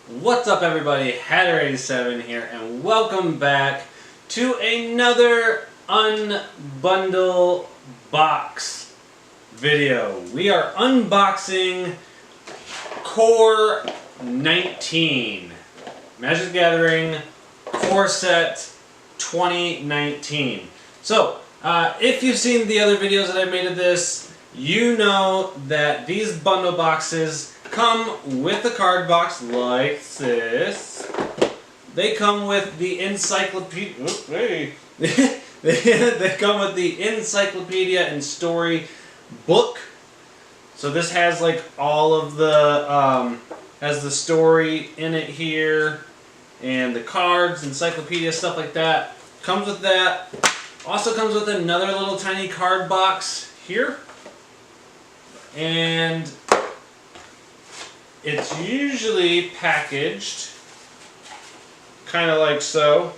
What's up everybody, Hatter87 here, and welcome back to another Unbundle Box video. We are unboxing Core 19, Magic the Gathering Core Set 2019. So, if you've seen the other videos that I've made of this, you know that these bundle boxes come with a card box like this. They come with the encyclopedia. They come with the encyclopedia and story book. So this has like all of the has the story in it here, and the cards, encyclopedia, stuff like that. Comes with that. Also comes with another little tiny card box here, and it's usually packaged kind of like so.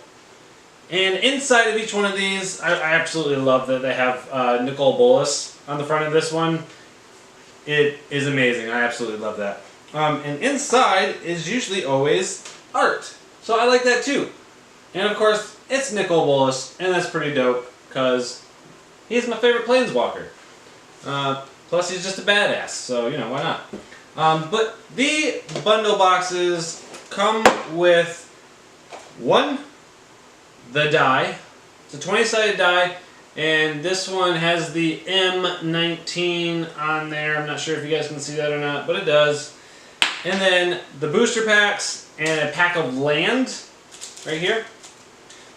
And inside of each one of these, I absolutely love that they have Nicol Bolas on the front of this one. It is amazing. I absolutely love that. And inside is usually always art. So I like that too. And of course, it's Nicol Bolas, and that's pretty dope because he's my favorite Planeswalker. Plus he's just a badass, so you know, why not? But the bundle boxes come with the die. It's a 20-sided die, and this one has the M19 on there. I'm not sure if you guys can see that or not, but it does. And then the booster packs and a pack of land right here.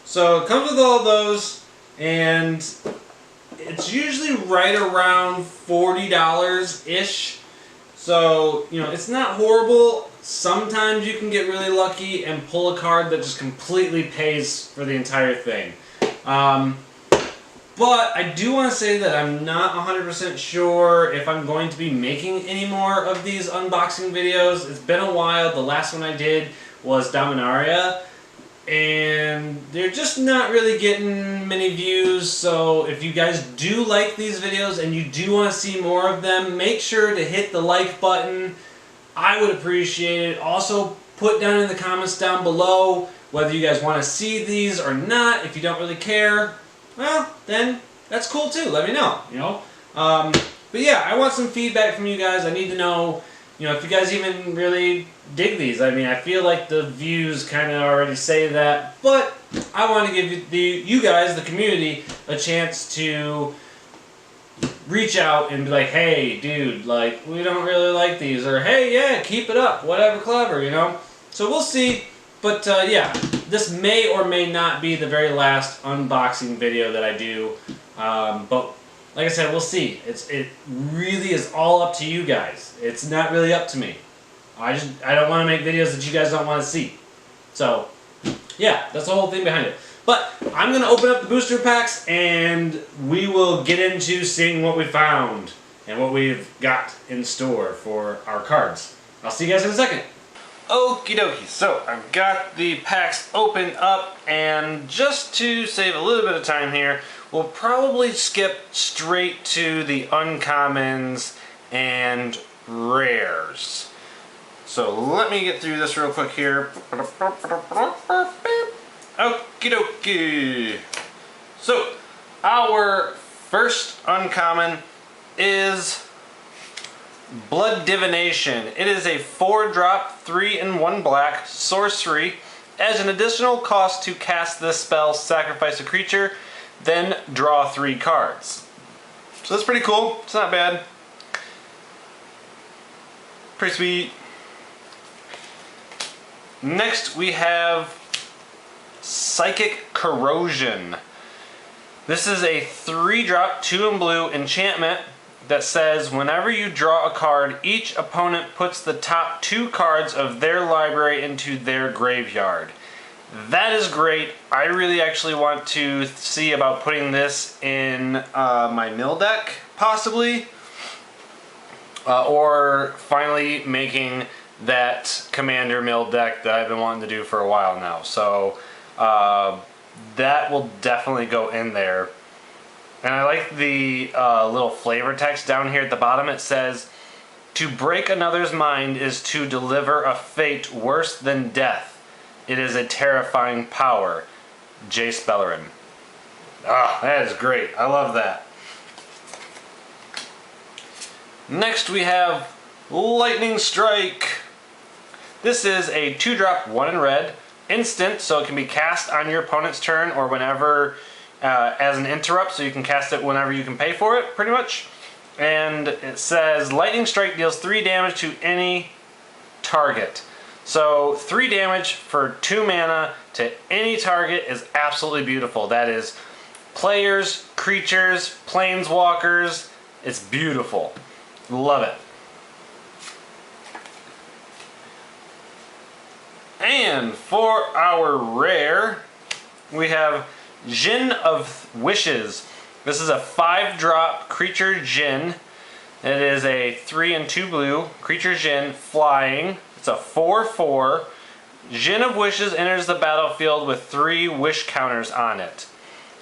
So it comes with all those, and it's usually right around $40-ish. So, you know, it's not horrible. Sometimes you can get really lucky and pull a card that just completely pays for the entire thing. But I do want to say that I'm not 100% sure if I'm going to be making any more of these unboxing videos. It's been a while. The last one I did was Dominaria, and they're just not really getting many views. So if you guys do like these videos and you do want to see more of them, make sure to hit the like button. I would appreciate it. Also, put down in the comments down below whether you guys want to see these or not. If you don't really care, well, then that's cool too. Let me know, you know. But yeah, I want some feedback from you guys. I need to know, you know, if you guys even really dig these. I mean, I feel like the views kind of already say that, but I want to give you guys, the community, a chance to reach out and be like, hey, dude, like, we don't really like these, or hey, yeah, keep it up, whatever, clever, you know? So we'll see, but yeah, this may or may not be the very last unboxing video that I do, but like I said, we'll see. It really is all up to you guys. It's not really up to me. I don't want to make videos that you guys don't want to see. So, yeah, that's the whole thing behind it. But I'm going to open up the booster packs, and we will get into seeing what we found and what we've got in store for our cards. I'll see you guys in a second. Okie dokie, so I've got the packs open up, and just to save a little bit of time here, we'll probably skip straight to the uncommons and rares. So let me get through this real quick here. Okie dokie. So our first uncommon is Blood Divination. It is a 4-drop, 3/1 black sorcery. As an additional cost to cast this spell, sacrifice a creature, then draw 3 cards. So that's pretty cool. It's not bad. Pretty sweet. Next we have Psychic Corrosion. This is a 3-drop, 2/blue enchantment that says whenever you draw a card, each opponent puts the top 2 cards of their library into their graveyard. That is great. I really actually want to see about putting this in my mill deck, possibly. Or finally making that commander mill deck that I've been wanting to do for a while now. So that will definitely go in there. And I like the little flavor text down here at the bottom. It says, To break another's mind is to deliver a fate worse than death. It is a terrifying power. Jace Bellerin. Ah, that is great. I love that. Next we have Lightning Strike. This is a 2-drop 1 in red. Instant, so it can be cast on your opponent's turn or whenever as an interrupt, so you can cast it whenever you can pay for it, pretty much. And it says Lightning Strike deals 3 damage to any target. So 3 damage for 2 mana to any target is absolutely beautiful. That is players, creatures, planeswalkers. It's beautiful. Love it. And for our rare, we have Djinn of Wishes. This is a 5-drop creature Djinn. It is a 3 and 2 blue creature Djinn flying. It's a 4/4. Djinn of Wishes enters the battlefield with 3 wish counters on it.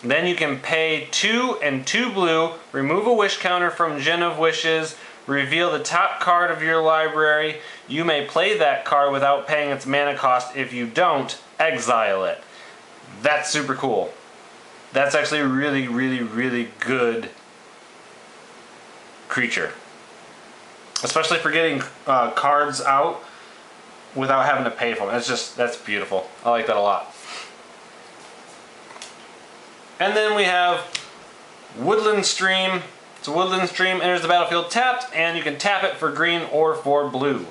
Then you can pay 2 and 2 blue, remove a wish counter from Djinn of Wishes, reveal the top card of your library. You may play that card without paying its mana cost. If you don't, exile it. That's super cool. That's actually a really, really, really good creature. Especially for getting cards out without having to pay for them. That's beautiful. I like that a lot. And then we have Woodland Stream. It's a Woodland Stream, enters the battlefield tapped, and you can tap it for green or for blue.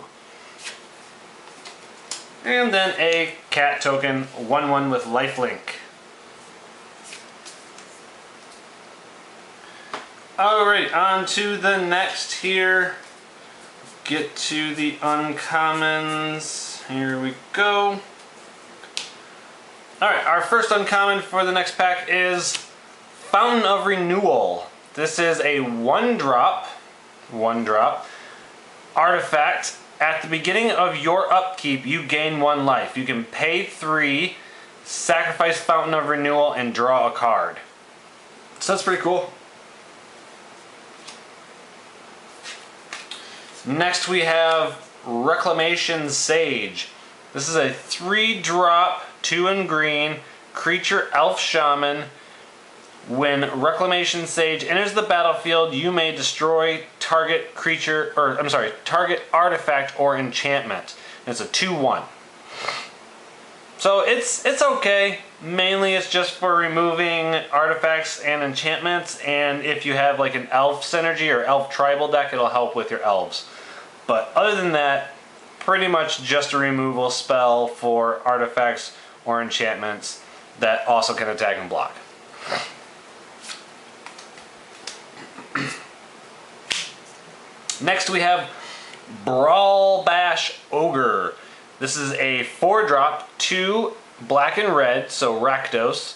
And then a cat token, 1/1 with lifelink. Alright, on to the next here. Get to the uncommons. Here we go. Alright, our first uncommon for the next pack is Fountain of Renewal. This is a 1-drop artifact. At the beginning of your upkeep, you gain 1 life. You can pay 3, sacrifice Fountain of Renewal, and draw a card. So that's pretty cool. Next we have Reclamation Sage. This is a 3-drop, 2 in green, creature elf shaman. When Reclamation Sage enters the battlefield, you may destroy target creature, or I'm sorry, target artifact or enchantment. And it's a 2/1. So it's okay. Mainly it's just for removing artifacts and enchantments, and if you have like an elf synergy or elf tribal deck, it'll help with your elves. But other than that, pretty much just a removal spell for artifacts or enchantments that also can attack and block. Next we have Brawl Bash Ogre. This is a 4-drop, 2 black and red, so Rakdos.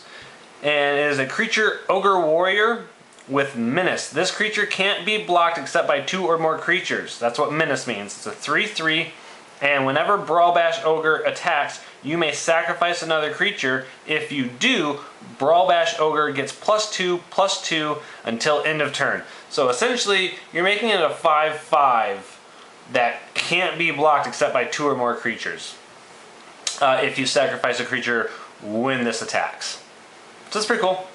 And it is a creature Ogre Warrior with Menace. This creature can't be blocked except by 2 or more creatures. That's what Menace means. It's a 3/3, and whenever Brawl Bash Ogre attacks, you may sacrifice another creature. If you do, Brawl Bash Ogre gets +2/+2 until end of turn. So essentially, you're making it a 5/5 that can't be blocked except by 2 or more creatures if you sacrifice a creature when this attacks. So that's pretty cool.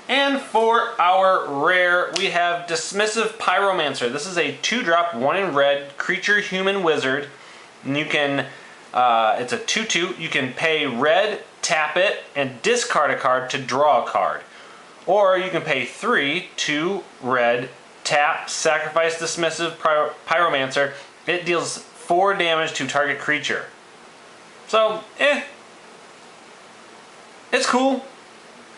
And for our rare, we have Dismissive Pyromancer. This is a 2-drop, 1 in red, creature human wizard. And you can, it's a 2/2. You can pay red, tap it, and discard a card to draw a card. Or you can pay 3, 2 red, tap, sacrifice Dismissive Pyromancer. It deals 4 damage to target creature. So, it's cool.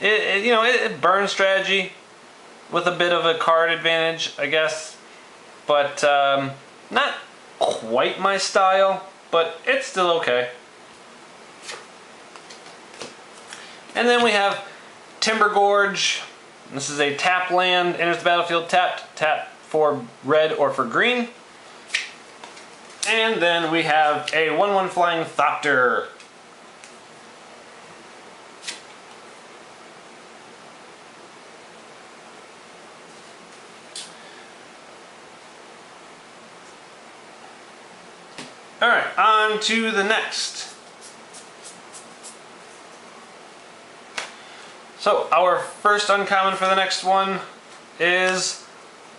It burns strategy with a bit of a card advantage, I guess. But not quite my style, but it's still okay. And then we have Timber Gorge. This is a tap land, enters the battlefield tapped, tap for red or for green. And then we have a 1/1 Flying Thopter. Alright, on to the next. So our first uncommon for the next one is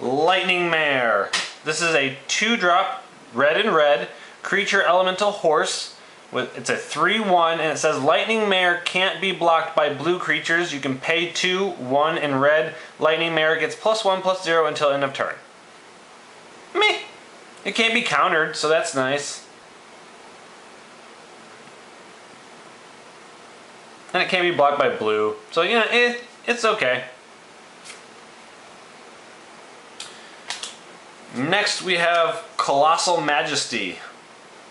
Lightning Mare. This is a 2-drop red and red creature elemental horse. It's a 3/1 and it says Lightning Mare can't be blocked by blue creatures. You can pay 2, 1 in red. Lightning Mare gets +1/+0 until end of turn. Meh. It can't be countered, so that's nice. And it can't be blocked by blue. So yeah, it's okay. Next we have Colossal Majesty.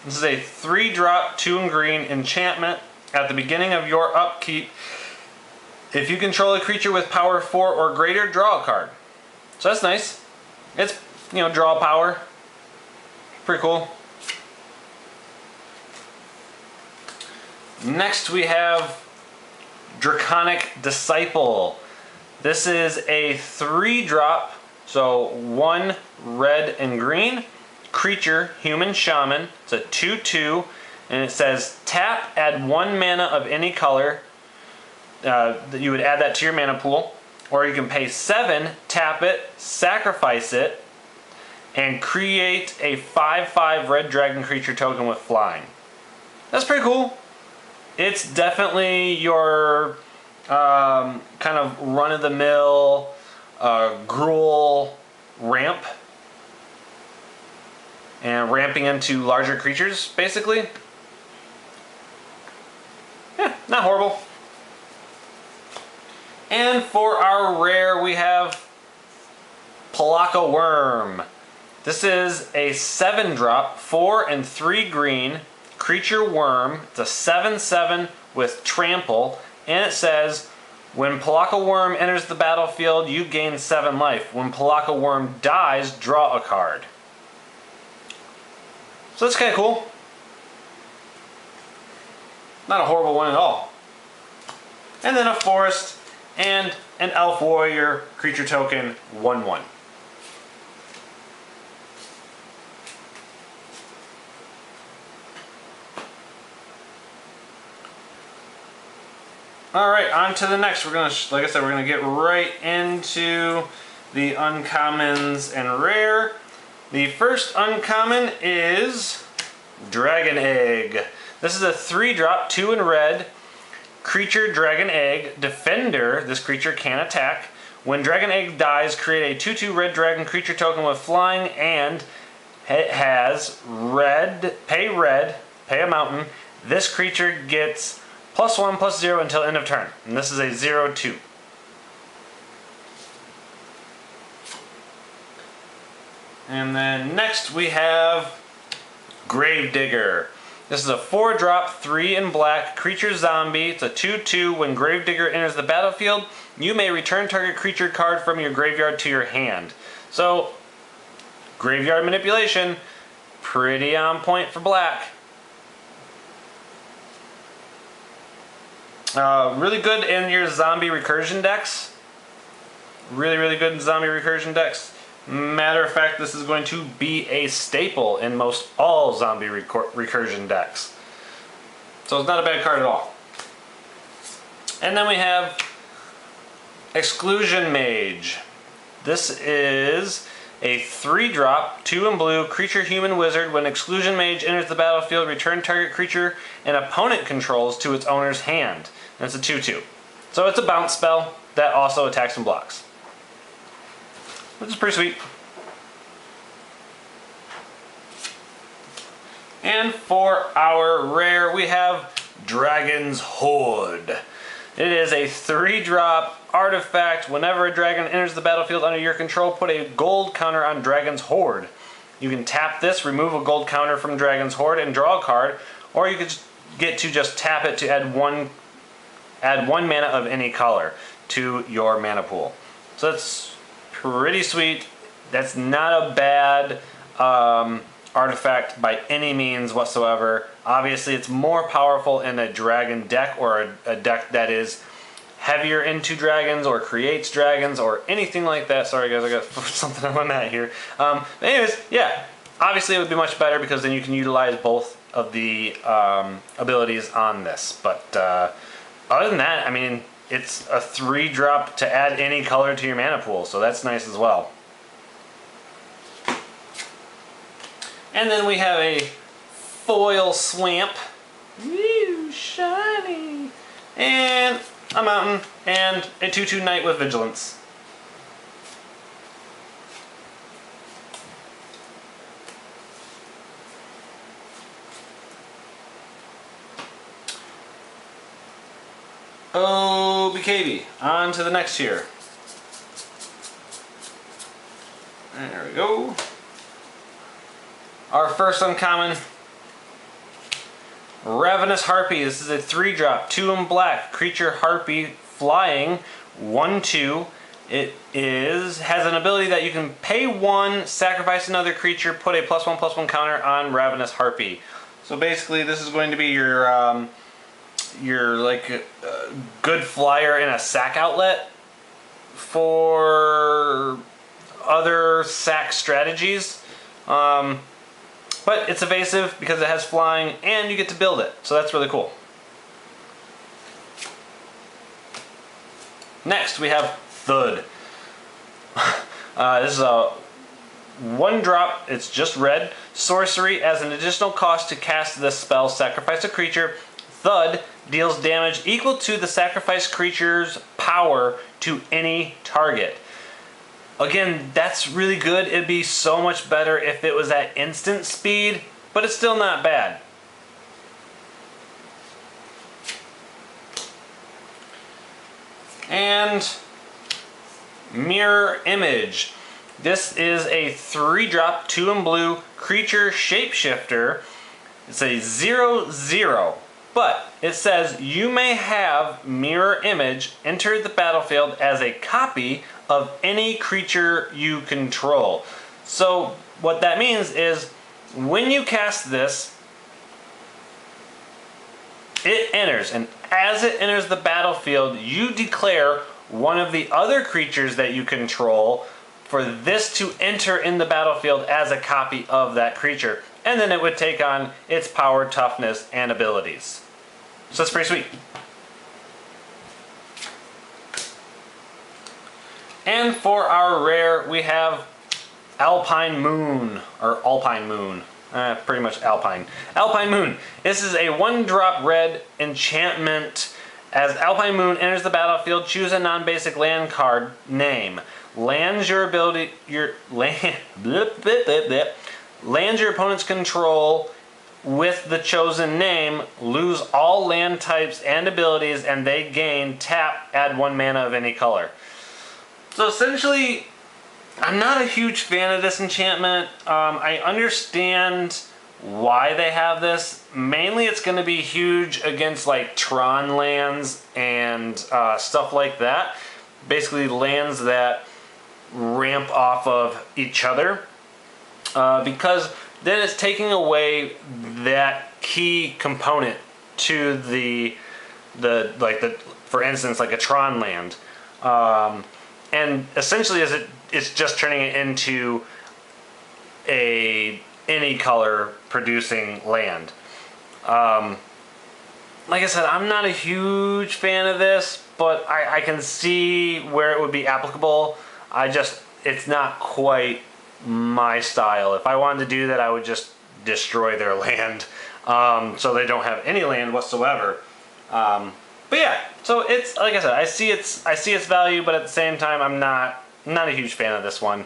This is a 3-drop 2 and green enchantment. At the beginning of your upkeep, if you control a creature with power 4 or greater, draw a card. So that's nice. It's, draw power. Pretty cool. Next we have Draconic Disciple. This is a 3-drop, so 1 red and green, creature, human shaman. It's a 2/2, and it says tap, add 1 mana of any color. You would add that to your mana pool. Or you can pay 7, tap it, sacrifice it, and create a 5/5 red dragon creature token with flying. That's pretty cool. It's definitely your kind of run-of-the-mill Gruul ramp. And ramping into larger creatures, basically. Yeah, not horrible. And for our rare, we have Pelakka Worm. This is a 7-drop, 4 and 3 green, creature worm. It's a 7/7 with trample, and it says, when Pelakka Worm enters the battlefield, you gain 7 life. When Pelakka Worm dies, draw a card. So that's kind of cool. Not a horrible one at all. And then a forest and an elf warrior creature token 1/1. Alright, on to the next. We're gonna, like I said, we're gonna get right into the uncommons and rare. The first uncommon is Dragon Egg. This is a 3-drop, 2 in red, creature Dragon Egg, defender. This creature can attack. When Dragon Egg dies, create a 2/2 red dragon creature token with flying, and it has pay a mountain. This creature gets +1/+0 until end of turn. And this is a 0/2. And then next we have Gravedigger. This is a 4-drop, 3 in black, creature zombie. It's a 2/2. When Gravedigger enters the battlefield, you may return target creature card from your graveyard to your hand. So, graveyard manipulation, pretty on point for black. Really good in your zombie recursion decks. Really good in zombie recursion decks. Matter of fact, this is going to be a staple in most all zombie recursion decks. So it's not a bad card at all. And then we have Exclusion Mage. This is a 3-drop, 2 in blue, creature human wizard. When Exclusion Mage enters the battlefield, return target creature an opponent controls to its owner's hand. And it's a 2/2. So it's a bounce spell that also attacks and blocks, which is pretty sweet. And for our rare, we have Dragon's Horde. It is a 3-drop artifact. Whenever a dragon enters the battlefield under your control, put a gold counter on Dragon's Horde. You can tap this, remove a gold counter from Dragon's Horde, and draw a card, or you could get to just tap it to add one mana of any color to your mana pool. So that's pretty sweet. That's not a bad artifact by any means whatsoever. Obviously, it's more powerful in a dragon deck, or a deck that is heavier into dragons or creates dragons or anything like that. Sorry guys, I got something on my mat here. Anyways, yeah, Obviously it would be much better because then you can utilize both of the abilities on this. But other than that, I mean, it's a 3-drop to add any color to your mana pool, so that's nice as well. And then we have a foil swamp. Woo, shiny. And a mountain and a 2/2 knight with vigilance. Oh, BKB. On to the next tier. There we go. Our first uncommon, Ravenous Harpy. This is a 3-drop, 2 in black, creature harpy, flying, 1/2. It has an ability that you can pay 1, sacrifice another creature, put a +1/+1 counter on Ravenous Harpy. So basically, this is going to be your like good flyer in a sack outlet for other sack strategies. But it's evasive because it has flying and you get to build it. So that's really cool. Next we have Thud. This is a 1-drop, it's just red. Sorcery, as an additional cost to cast this spell, sacrifice a creature. Thud deals damage equal to the sacrificed creature's power to any target. Again, that's really good. It'd be so much better if it was at instant speed, but it's still not bad. And Mirror Image. This is a 3-drop, 2 in blue, creature shapeshifter. It's a 0/0. But it says you may have Mirror Image enter the battlefield as a copy of any creature you control. So what that means is when you cast this, it enters, and as it enters the battlefield, you declare one of the other creatures that you control for this to enter in the battlefield as a copy of that creature. And then it would take on its power, toughness, and abilities. So that's pretty sweet. And for our rare, we have Alpine Moon, or Alpine Moon. Pretty much Alpine. Alpine Moon. This is a 1-drop red enchantment. As Alpine Moon enters the battlefield, choose a non-basic land card name. Lands your ability, lands your opponent's control with the chosen name, lose all land types and abilities, and they gain tap, add 1 mana of any color. So essentially, I'm not a huge fan of this enchantment. I understand why they have this. Mainly it's going to be huge against like Tron lands and stuff like that. Basically lands that ramp off of each other. Because then it's taking away that key component to for instance, like a Tron land. And essentially it's just turning it into any color producing land. Like I said, I'm not a huge fan of this, but I can see where it would be applicable. It's not quite my style. If I wanted to do that, I would just destroy their land, so they don't have any land whatsoever. But yeah, so it's like I said, I see its value, but at the same time, I'm not a huge fan of this one.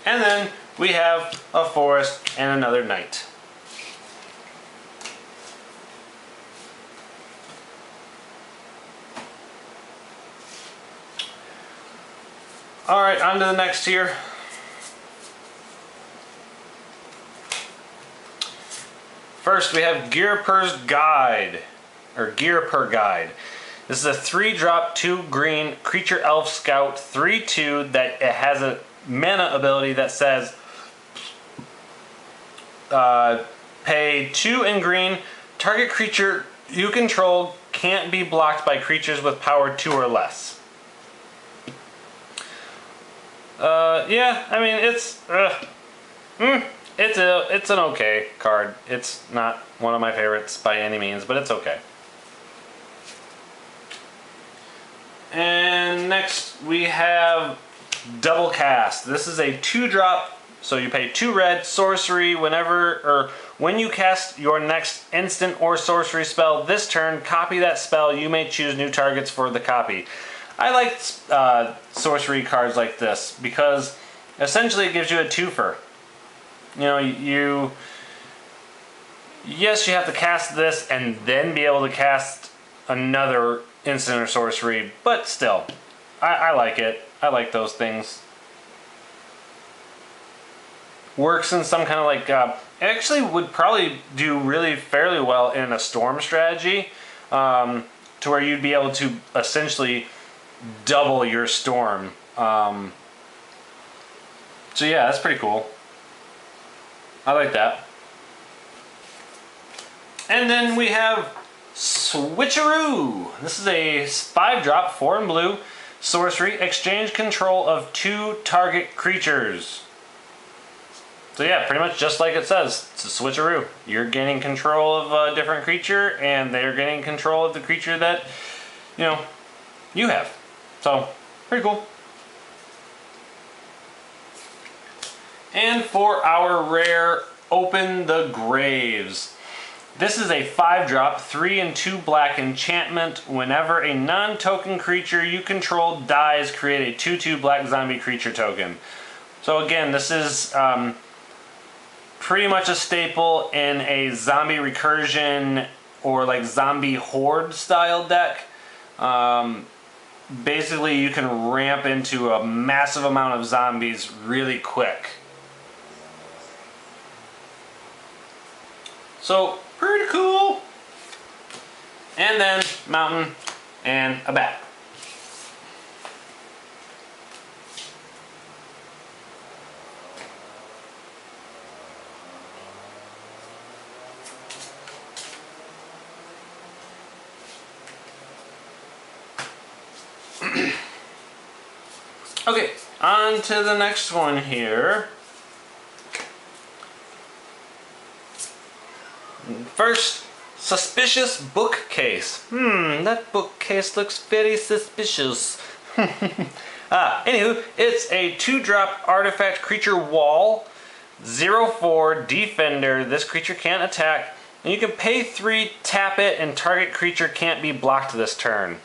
And then we have a forest and another knight. All right, on to the next tier. First, we have Gearper's Guide, or Gearper Guide. This is a 3-drop, 2 green creature elf scout 3/2 that it has a mana ability that says pay 2 in green. Target creature you control can't be blocked by creatures with power 2 or less. Yeah, I mean It's an okay card. It's not one of my favorites by any means, but it's okay. And next we have Double Cast. This is a 2-drop, so you pay 2 red, sorcery when you cast your next instant or sorcery spell this turn, copy that spell. You may choose new targets for the copy. I like sorcery cards like this because essentially it gives you a twofer. You know, yes, you have to cast this and then be able to cast another instant or sorcery, but still, I like it. I like those things. Works in some kind of like, actually would probably do really fairly well in a storm strategy, to where you'd be able to essentially double your storm. So yeah, that's pretty cool. I like that. And then we have Switcheroo. This is a 5-drop, 4 and blue, sorcery. Exchange control of 2 target creatures. So yeah, pretty much just like it says. It's a switcheroo. You're gaining control of a different creature, and they're gaining control of the creature that, you have. So, pretty cool. And for our rare, Open the Graves. This is a 5-drop, 3 and 2 black enchantment. Whenever a non-token creature you control dies, create a 2/2 black zombie creature token. So again, this is pretty much a staple in a zombie recursion or like zombie horde style deck. Basically, you can ramp into a massive amount of zombies really quick. So, pretty cool. And then mountain and a bat. Okay, on to the next one here. First, suspicious bookcase. That bookcase looks very suspicious. Anywho, it's a 2-drop artifact creature wall, 0/4 defender. This creature can't attack. And you can pay 3, tap it, and target creature can't be blocked this turn.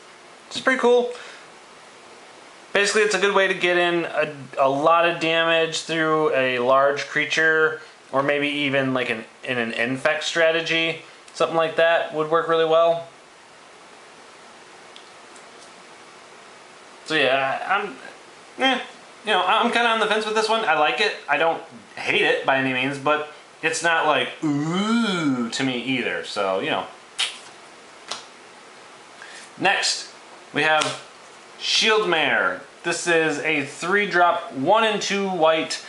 It's pretty cool. Basically, it's a good way to get in a lot of damage through a large creature, or maybe even like in an infect strategy. Something like that would work really well. So yeah, I'm kind of on the fence with this one. I like it. I don't hate it by any means, but it's not like ooh to me either. So Next, we have Shieldmare. This is a 3-drop, 1 and 2 white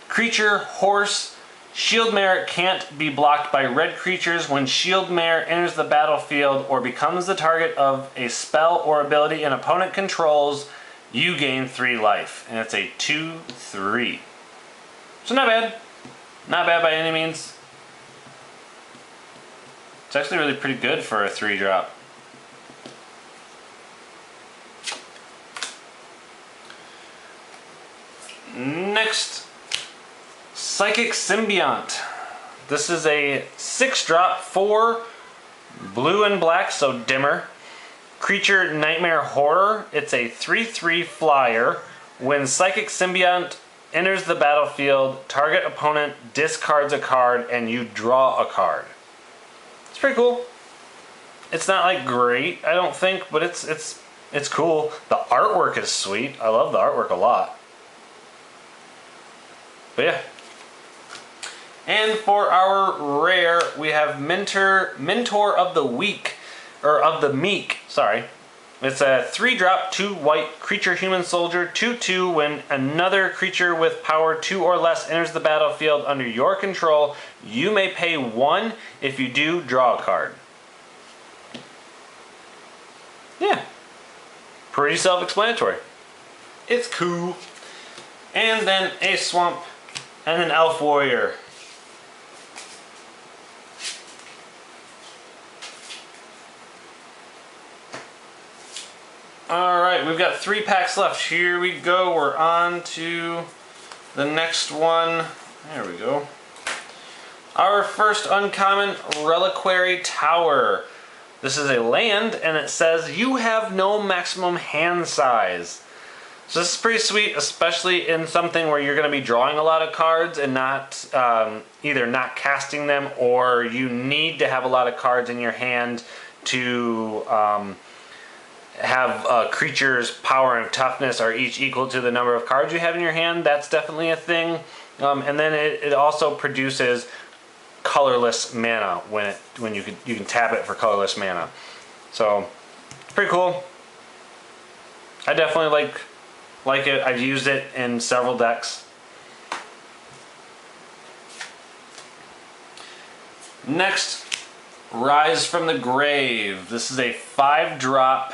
creature horse. Shieldmare can't be blocked by red creatures. When Shieldmare enters the battlefield or becomes the target of a spell or ability an opponent controls, you gain 3 life. And it's a 2/3. So not bad. Not bad by any means. It's actually really pretty good for a 3-drop. Next, Psychic Symbiont. This is a 6-drop, 4 blue and black, so dimmer. Creature Nightmare Horror. It's a 3/3 flyer. When Psychic Symbiont enters the battlefield, target opponent discards a card and you draw a card. It's pretty cool. It's not like great, I don't think, but it's cool. The artwork is sweet. I love the artwork a lot. But yeah. And for our rare, we have Mentor of the Weak, or of the Meek, sorry. It's a 3-drop, 2 white creature human soldier, 2/2. When another creature with power 2 or less enters the battlefield under your control, you may pay 1. If you do, draw a card. Yeah. Pretty self-explanatory. It's cool. And then a swamp And then Elf Warrior. Alright, we've got 3 packs left. Here we go. We're on to the next one. There we go. Our first uncommon, Reliquary Tower. This is a land, and it says you have no maximum hand size. So this is pretty sweet, especially in something where you're going to be drawing a lot of cards and not either not casting them, or you need to have a lot of cards in your hand to have creatures' power and toughness are each equal to the number of cards you have in your hand. That's definitely a thing. And then it also produces colorless mana when you can tap it for colorless mana. So pretty cool. I definitely like it. I've used it in several decks. Next, Rise from the Grave. This is a 5-drop,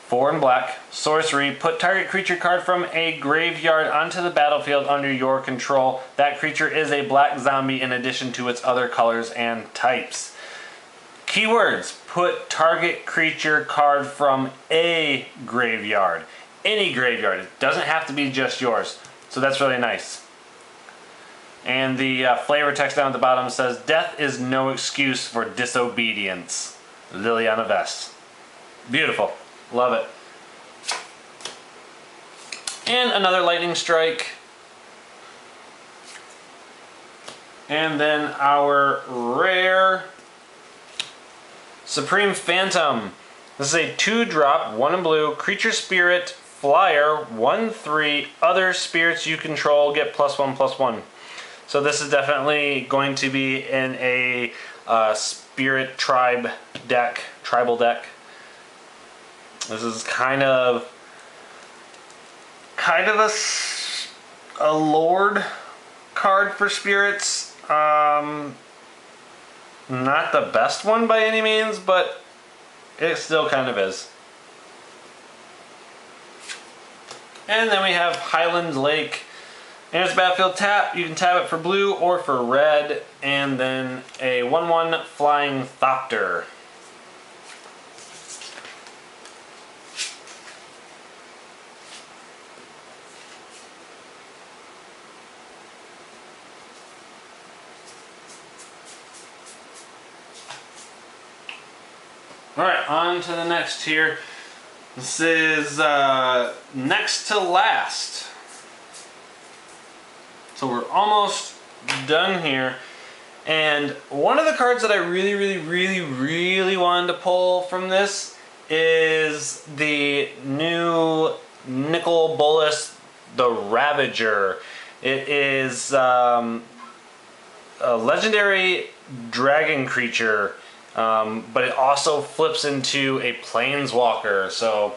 4 in black, sorcery. Put target creature card from a graveyard onto the battlefield under your control. That creature is a black zombie in addition to its other colors and types. Keywords: put target creature card from a graveyard. Any graveyard. It doesn't have to be just yours. So that's really nice. And the flavor text down at the bottom says, "Death is no excuse for disobedience." Liliana Vest. Beautiful. Love it. And another Lightning Strike. And then our rare Supreme Phantom. This is a 2-drop, 1 in blue, creature spirit, flyer, 1/3, other spirits you control get +1/+1. So this is definitely going to be in a spirit tribal deck. This is kind of a lord card for spirits. Not the best one by any means, but it still kind of is. And then we have Highland Lake. And it's battlefield tap. You can tap it for blue or for red. And then a 1/1 Flying Thopter. Alright, on to the next here. This is next to last. So we're almost done here. And one of the cards that I really wanted to pull from this is the new Nicol Bolas, the Ravager. It is a legendary dragon creature. But it also flips into a planeswalker, so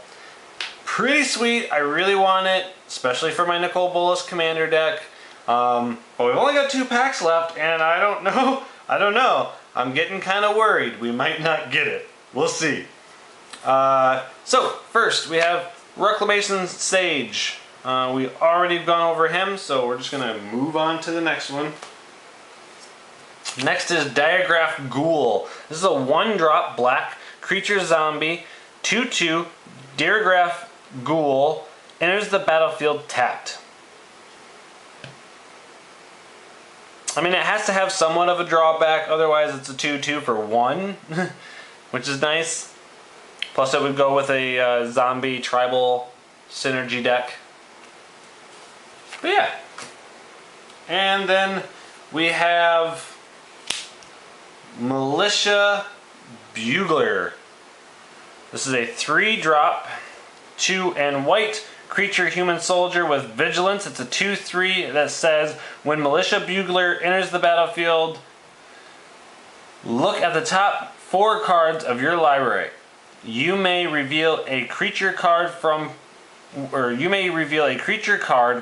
pretty sweet. I really want it, especially for my Nicol Bolas commander deck. But we've only got 2 packs left, and I don't know. I'm getting kind of worried. We might not get it. We'll see. So first we have Reclamation Sage. We already gone over him, so we're just gonna move on to the next one. Next is Diagraph Ghoul. This is a 1-drop black creature zombie, 2/2, Diagraph Ghoul, enters the battlefield tapped. I mean, it has to have somewhat of a drawback, otherwise it's a 2/2 for 1, which is nice. Plus it would go with a zombie tribal synergy deck. But yeah. And then we have Militia Bugler. This is a 3-drop, 2 and white creature human soldier with vigilance. It's a 2/3 that says when Militia Bugler enters the battlefield, look at the top 4 cards of your library. You may reveal a creature card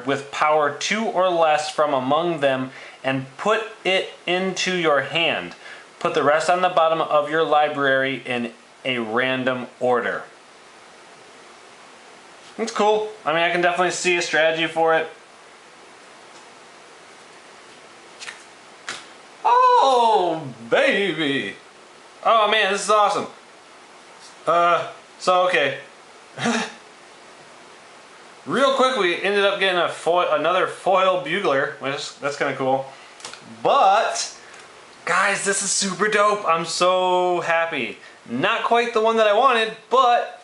with power 2 or less from among them and put it into your hand. Put the rest on the bottom of your library in a random order. It's cool. I mean, I can definitely see a strategy for it. baby. Oh man, this is awesome. Okay. Real quick, we ended up getting another foil bugler, which that's kind of cool. But, guys, this is super dope. I'm so happy. Not quite the one that I wanted, but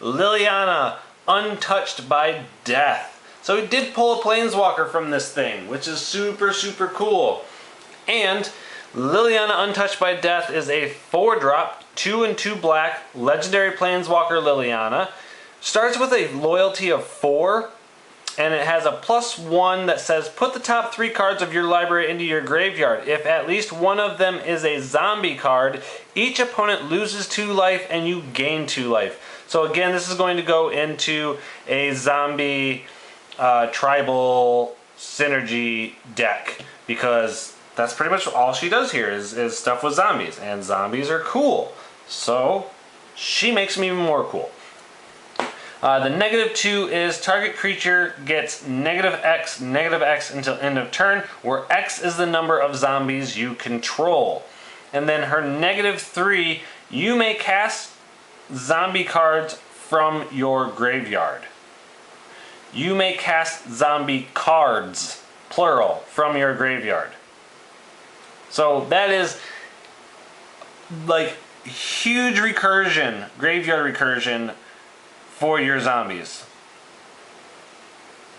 Liliana, untouched by death. So we did pull a planeswalker from this thing, which is super, super cool. And Liliana, untouched by death is a 4-drop, 2 and 2 black, legendary planeswalker Liliana. Starts with a loyalty of 4, and it has a +1 that says put the top 3 cards of your library into your graveyard. If at least one of them is a zombie card, each opponent loses 2 life and you gain 2 life. So again, this is going to go into a zombie tribal synergy deck, because that's pretty much all she does here is stuff with zombies, and zombies are cool. So she makes them even more cool. The -2 is target creature gets -X until end of turn, where X is the number of zombies you control. And then her -3, you may cast zombie cards from your graveyard. You may cast zombie cards, plural, from your graveyard. So that is like huge recursion, graveyard recursion for your zombies.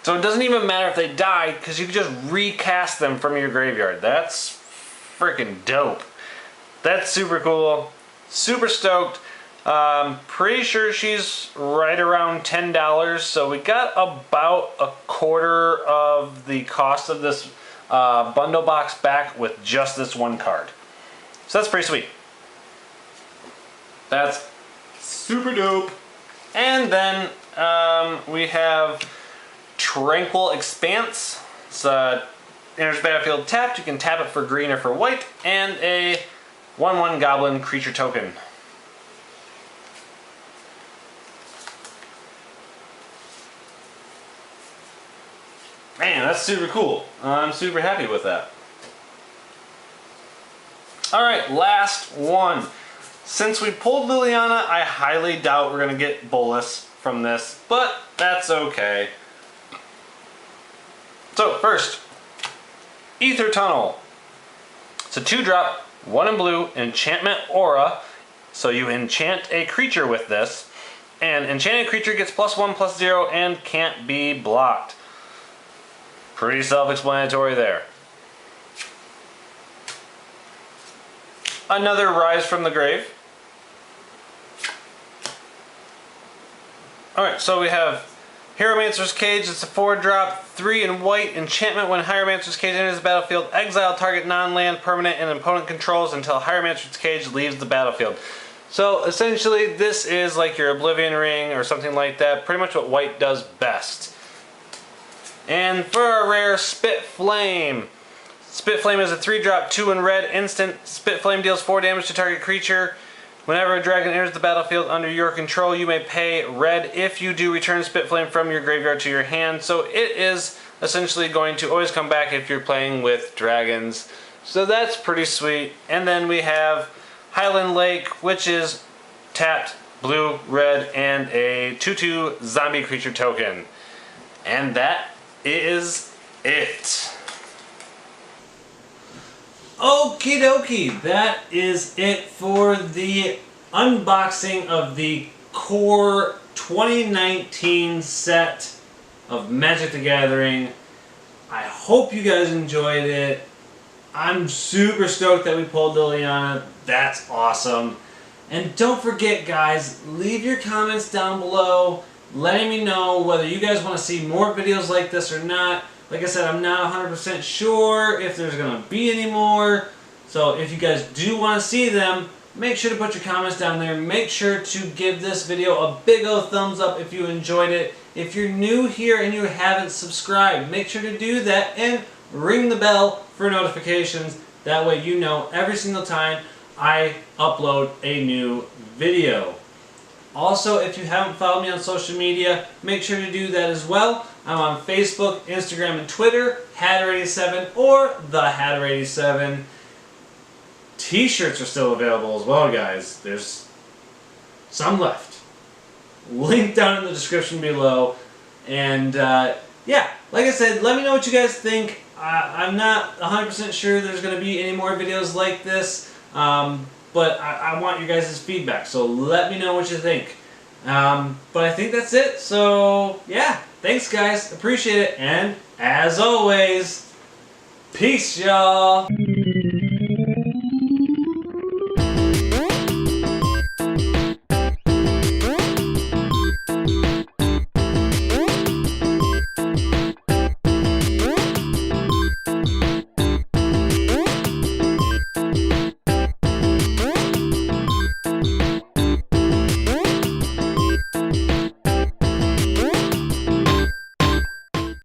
So it doesn't even matter if they die, because you can just recast them from your graveyard. That's freaking dope. That's super cool. Super stoked. Pretty sure she's right around $10, so we got about a quarter of the cost of this bundle box back with just this one card. So that's pretty sweet. That's super dope. And then we have Tranquil Expanse. It's enters battlefield tapped. You can tap it for green or for white, and a 1/1 goblin creature token. Man, that's super cool. I'm super happy with that. Alright, last one. Since we pulled Liliana, I highly doubt we're going to get Bolas from this, but that's okay. So, first, Ether Tunnel. It's a 2-drop, 1 in blue, enchantment aura. So you enchant a creature with this, and enchanted creature gets +1/+0 and can't be blocked. Pretty self-explanatory there. Another Rise from the Grave. Alright, so we have Hieromancer's Cage. It's a 4-drop, 3 in white. Enchantment: when Hieromancer's Cage enters the battlefield, exile target non-land permanent and opponent controls until Hieromancer's Cage leaves the battlefield. So essentially this is like your Oblivion Ring or something like that. Pretty much what white does best. And for our rare, Spit Flame. Spit Flame is a 3-drop, 2 in red, instant. Spit Flame deals 4 damage to target creature. Whenever a dragon enters the battlefield under your control, you may pay red. If you do, return Spit Flame from your graveyard to your hand. So it is essentially going to always come back if you're playing with dragons. So that's pretty sweet. And then we have Highland Lake, which is tapped, blue, red, and a 2/2 zombie creature token. And that is it. Okie dokie, that is it for the unboxing of the core 2019 set of Magic the Gathering. I hope you guys enjoyed it. I'm super stoked that we pulled Liliana. That's awesome. And don't forget, guys, leave your comments down below letting me know whether you guys want to see more videos like this or not. Like I said, I'm not 100% sure if there's going to be any more. So if you guys do want to see them, make sure to put your comments down there. Make sure to give this video a big old thumbs up if you enjoyed it. If you're new here and you haven't subscribed, make sure to do that and ring the bell for notifications. That way you know every single time I upload a new video. Also, if you haven't followed me on social media, make sure to do that as well. I'm on Facebook, Instagram, and Twitter, Hatter87 or the Hatter87. T-shirts are still available as well, guys. There's some left. Link down in the description below. And yeah, like I said, let me know what you guys think. I'm not 100% sure there's going to be any more videos like this, but I want your guys' feedback, so let me know what you think. But I think that's it, so yeah, thanks guys, appreciate it, and as always, peace y'all!